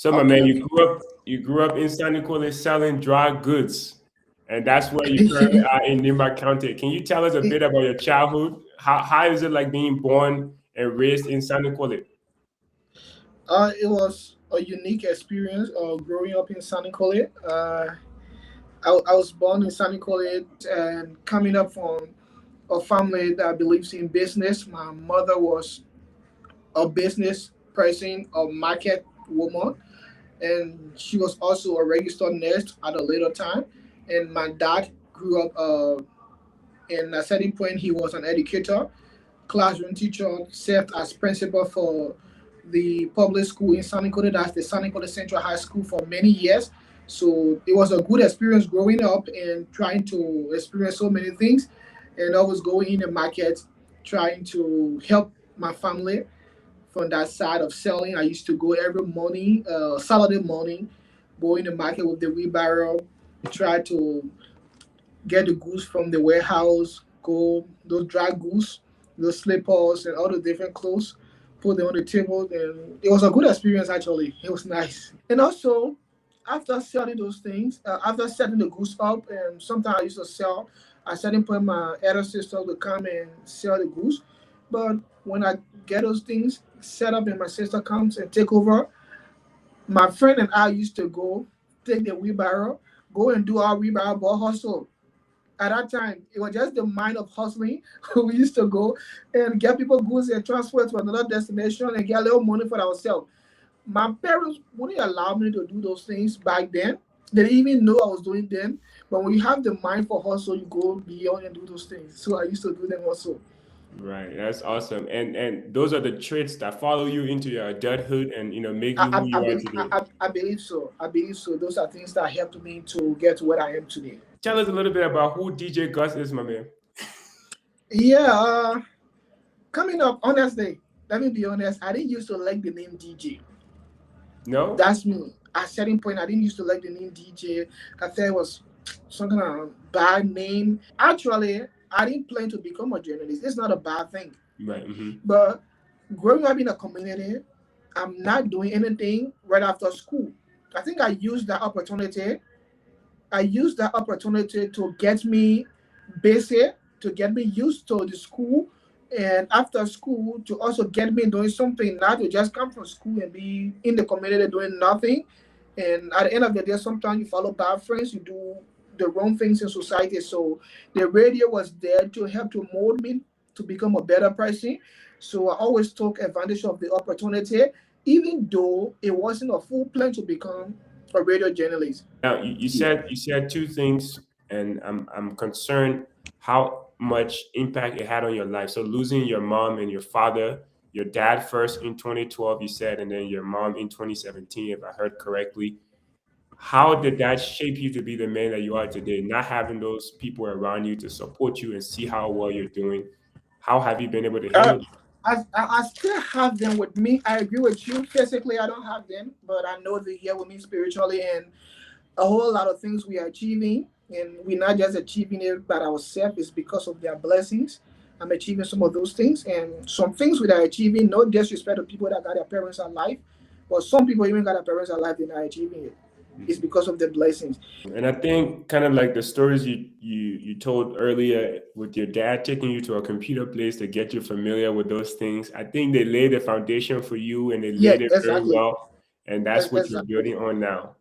So, my Okay, man, okay. you grew up in San Nicolas selling dry goods, and that's where you currently are in Nimba County. Can you tell us a bit about your childhood? How is it like being born and raised in San Nicolas? It was a unique experience growing up in San Nicolas. I was born in San Nicolas and coming up from a family that believes in business. My mother was a business person, a market woman, and she was also a registered nurse at a later time. And my dad grew up in a certain point, he was an educator, classroom teacher, served as principal for the public school in San Nicolas, that's the San Nicolas Central High School, for many years. So it was a good experience growing up and trying to experience so many things, and always going in the market, trying to help my family from that side of selling. I used to go every morning, Saturday morning, go in the market with the wheelbarrow, try to get the goods from the warehouse, go those dry goods, those slippers and all the different clothes, put them on the table, and it was a good experience actually. It was nice. And also, after selling those things, after setting the goods up, and sometimes I used to sell. I certain point my elder sister would come and sell the goods, but when I get those things set up and my sister comes and take over, my friend and I used to go take the wheelbarrow, go and do our wheelbarrow ball hustle. At that time, it was just the mind of hustling. We used to go and get people goods and transfer to another destination and get a little money for ourselves. My parents wouldn't allow me to do those things back then. They didn't even know I was doing them. But when you have the mind for hustle, you go beyond and do those things. So I used to do them also. Right, that's awesome. And those are the traits that follow you into your adulthood and make I, you I, who I, you are believe, today. I believe so. I believe so. Those are things that helped me to get to where I am today. Tell us a little bit about who DJ Gus is, my man. Yeah, coming up, honestly, let me be honest, I didn't used to like the name DJ. No? That's me. At a certain point, I didn't used to like the name DJ. I thought it was some kind of bad name. Actually, I didn't plan to become a journalist. It's not a bad thing. Right. Mm-hmm. But growing up in a community, I'm not doing anything right after school. I think I used that opportunity. I used that opportunity to get me busy, to get me used to the school, and after school to also get me doing something, not to just come from school and be in the community doing nothing. And at the end of the day, sometimes you follow bad friends, you do the wrong things in society. So the radio was there to help to mold me to become a better person. So I always took advantage of the opportunity, even though it wasn't a full plan to become a radio journalist. Now you said two things, and I'm concerned how much impact it had on your life. So losing your mom and your father, your dad first in 2012, you said, and then your mom in 2017, if I heard correctly. How did that shape you to be the man that you are today? Not having those people around you to support you and see how well you're doing. How have you been able to Uh, handle that? I still have them with me. I agree with you. Physically, I don't have them, but I know they're here with me spiritually, and a whole lot of things we are achieving. And we're not just achieving it by ourselves, it's because of their blessings. I'm achieving some of those things, and some things we are achieving, no disrespect to people that got their parents alive, but some people even got their parents alive, they're not achieving it. It's because of the blessings. And I think kind of like the stories you told earlier with your dad taking you to a computer place to get you familiar with those things. I think they laid the foundation for you and they Yeah, laid it very exactly. well. And that's what you're Exactly. building on now.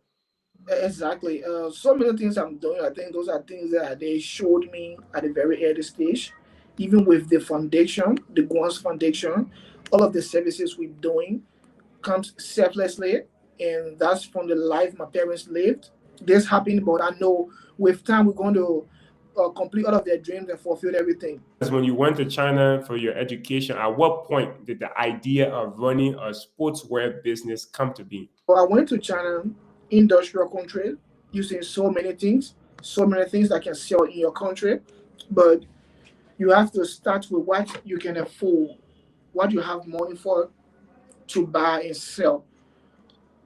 Exactly. So many things I'm doing. I think those are things that they showed me at a very early stage. Even with the foundation, the Guan's foundation, all of the services we're doing comes selflessly, and that's from the life my parents lived. This happened, but I know with time we're going to complete all of their dreams and fulfill everything. As when you went to China for your education, at what point did the idea of running a sportswear business come to be? So I went to China, industrial country, using so many things that can sell in your country, but you have to start with what you can afford, what you have money for to buy and sell.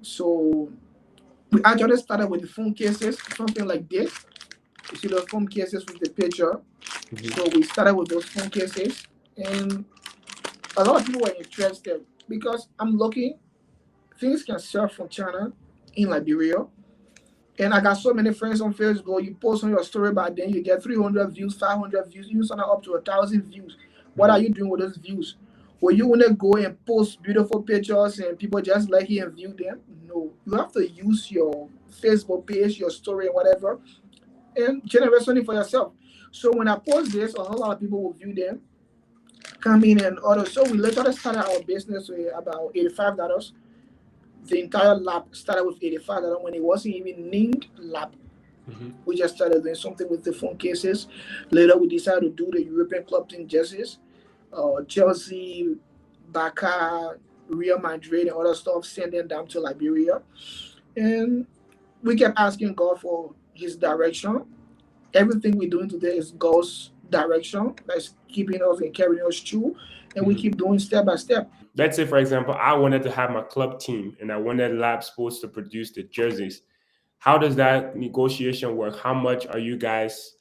So we actually started with the phone cases, something like this. You see those phone cases with the picture. Mhm. So we started with those phone cases, and a lot of people were interested because I'm looking things can sell from China in Liberia. And I got so many friends on Facebook. You post on your story, but then you get 300 views, 500 views, you sign up to 1,000 views. What are Mhm. you doing with those views? Will you want to go and post beautiful pictures and people just like it and view them? No. You have to use your Facebook page, your story, and whatever, and generate something for yourself. So when I post this, a whole lot of people will view them, come in and order. So we literally started our business with about $85. The entire lab started with $85 when it wasn't even named lab. Mhm. We just started doing something with the phone cases. Later, we decided to do the European club team jerseys, Chelsea, Barca, Real Madrid, and other stuff, sending them to Liberia. And we kept asking God for His direction. Everything we're doing today is God's direction that's keeping us and carrying us through. And we Mhm. keep doing step by step. Let's say, for example, I wanted to have my club team and I wanted Lab Sports to produce the jerseys. How does that negotiation work? How much are you guys?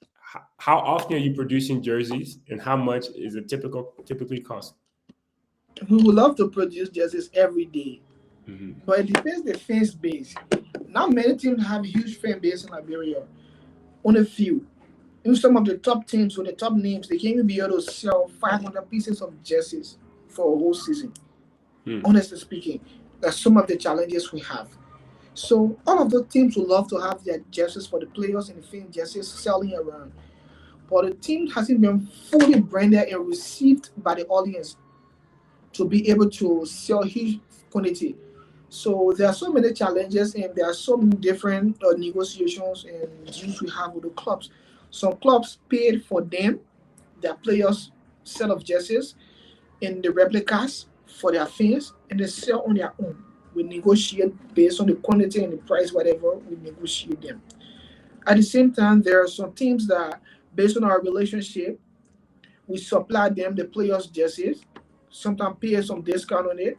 How often are you producing jerseys, and how much is it typically cost? We would love to produce jerseys every day, Hmm. but it depends the fans base. Not many teams have huge fan base in Liberia. Only a few. In some of the top teams with the top names, they can even be able to sell 500 pieces of jerseys for a whole season. Hmm. Honestly speaking, that's some of the challenges we have. So all of the teams would love to have their jerseys for the players and the fan jerseys selling around. But the team hasn't been fully branded and received by the audience to be able to sell huge quantity. So there are so many challenges and there are so many different negotiations and deals we have with the clubs. Some clubs paid for them, their players' set of jerseys and the replicas for their fans, and they sell on their own. We negotiate based on the quantity and the price, whatever, we negotiate them. At the same time, there are some teams that, based on our relationship, we supply them the players' jerseys, sometimes pay some discount on it,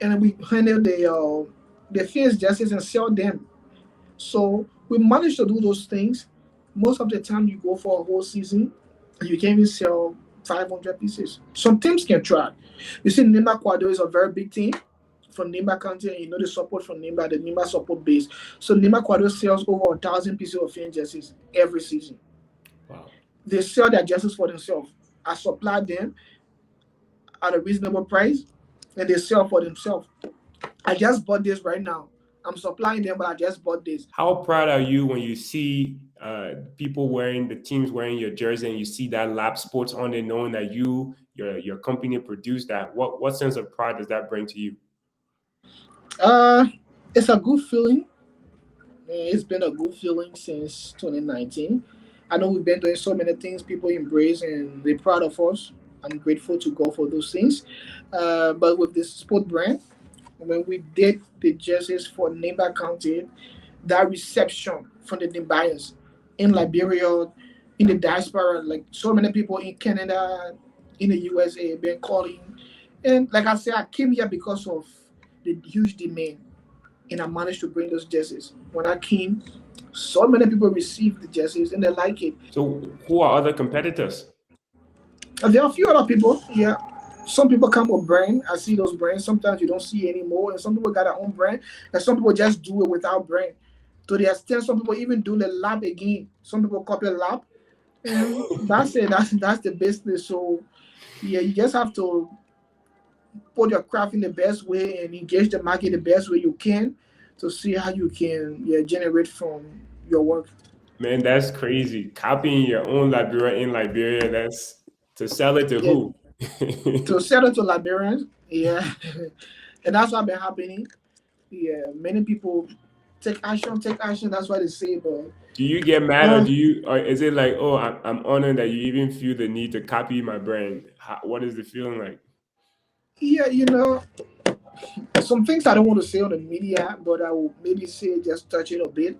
and we handle the fans' jerseys and sell them. So we manage to do those things. Most of the time, you go for a whole season, you can even sell 500 pieces. Some teams can try. You see, Nimba Quadro is a very big team from Nimba County, and you know the support from Nimba, the Nimba support base. So Nimba Quadro sells over 1,000 pieces of fan jerseys every season. Wow. They sell their jerseys for themselves. I supply them at a reasonable price, and they sell for themselves. I just bought this right now. I'm supplying them, but I just bought this. How proud are you when you see people wearing the teams wearing your jersey and you see that Lab Sports on there, knowing that your company produced that? What sense of pride does that bring to you? Uh, it's a good feeling. It's been a good feeling since 2019. I know we've been doing so many things people embrace and they're proud of us. I'm grateful to God for those things. But with this sport brand, when we did the jerseys for Nimba County, that reception from the Nimbayans in Liberia, in the diaspora, like so many people in Canada, in the USA, been calling. And like I said, I came here because of the huge demand and I managed to bring those jerseys. When I came, so many people received the jerseys and they like it. So, who are other competitors? And there are a few other people, yeah. Some people come with brand. I see those brands. Sometimes you don't see anymore. And some people got their own brand. And some people just do it without brand. To the extent some people even do the lab again. Some people copy lab. And that's it. That's the business. So yeah, you just have to put your craft in the best way and engage the market the best way you can to see how you can, yeah, generate from your work. Man, that's crazy. Copying your own Liberia in Liberia, that's to sell it to Yeah, who? to sell it to Liberians, yeah. And that's what been happening. Yeah, many people take action, take action. That's what they say, but Do you get mad, or uh, do you, or is it like, oh, I'm honored that you even feel the need to copy my brand? What is the feeling like? yeah, some things I don't want to say on the media, but I will maybe say just touch it a bit.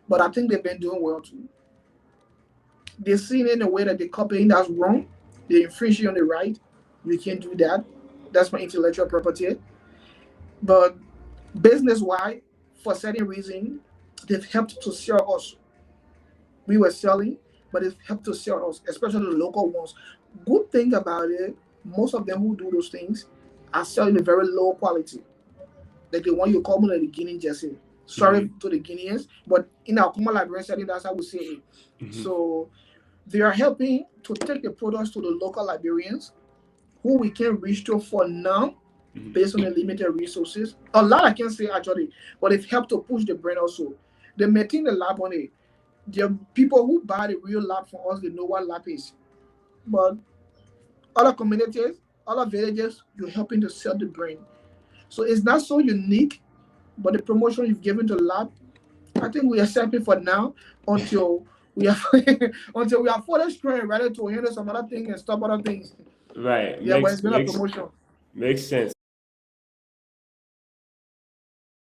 But I think they've been doing well too. They're seeing it in a way that they're copying that's wrong. They're infringing on the right. You can't do that. That's my intellectual property. But business wide, for certain reason, they've helped to sell us. We were selling, but they've helped to sell us, especially the local ones. Good thing about it, most of them who do those things are selling a very low quality. like the one you call me like the Guinea Jersey. Mm-hmm. Sorry to the Guineans, but in our common librarian setting, that's how we say it. Mm-hmm. So they are helping to take the products to the local librarians who we can reach to for now Mm-hmm. based on the limited resources. A lot I can say actually, but it helped to push the brand also. They maintain the lab on it. The people who buy the real lab from us, they know what lab is. But other communities, other villages, you're helping to sell the brand. So it's not so unique, but the promotion you've given to lab, I think we accept it for now until we have until we are further strength rather to handle some other things and stop other things. Right. Yeah, but Makes it's been a makes promotion. makes sense.